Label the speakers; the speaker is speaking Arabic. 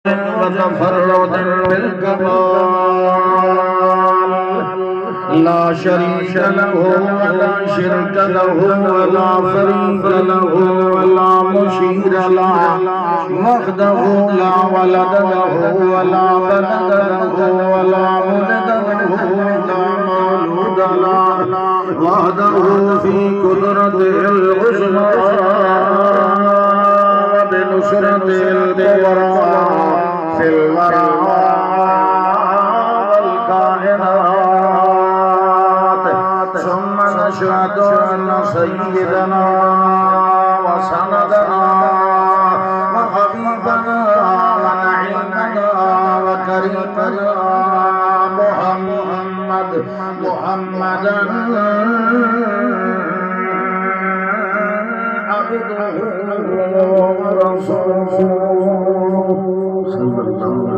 Speaker 1: وتفرد بالكمال لا شريك له ولا شرك له ولا فريق له ولا مشير له وحده لا ولد له ولا بلد له ولا ولد له ولا مولود له وحده في قدرته العظمى وبنصرته الكبرى في الورى والكائنات ثم نشهد أن سيدنا وسندنا وحبيبنا ونعيمنا وكريمنا محمدا عبده ورسوله صلى الله عليه وسلم